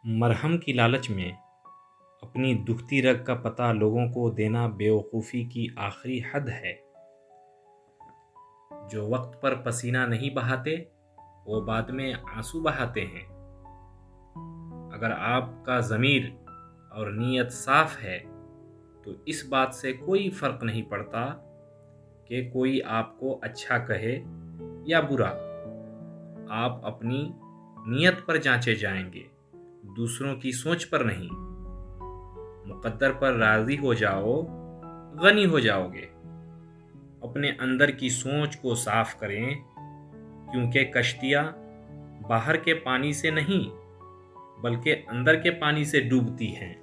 مرہم کی لالچ میں اپنی دکھتی رگ کا پتہ لوگوں کو دینا بیوقوفی کی آخری حد ہے۔ جو وقت پر پسینہ نہیں بہاتے وہ بعد میں آنسو بہاتے ہیں۔ اگر آپ کا ضمیر اور نیت صاف ہے تو اس بات سے کوئی فرق نہیں پڑتا کہ کوئی آپ کو اچھا کہے یا برا۔ آپ اپنی نیت پر جانچے جائیں گے، دوسروں کی سوچ پر نہیں۔ مقدر پر راضی ہو جاؤ، غنی ہو جاؤ گے۔ اپنے اندر کی سوچ کو صاف کریں، کیونکہ کشتیاں باہر کے پانی سے نہیں بلکہ اندر کے پانی سے ڈوبتی ہیں۔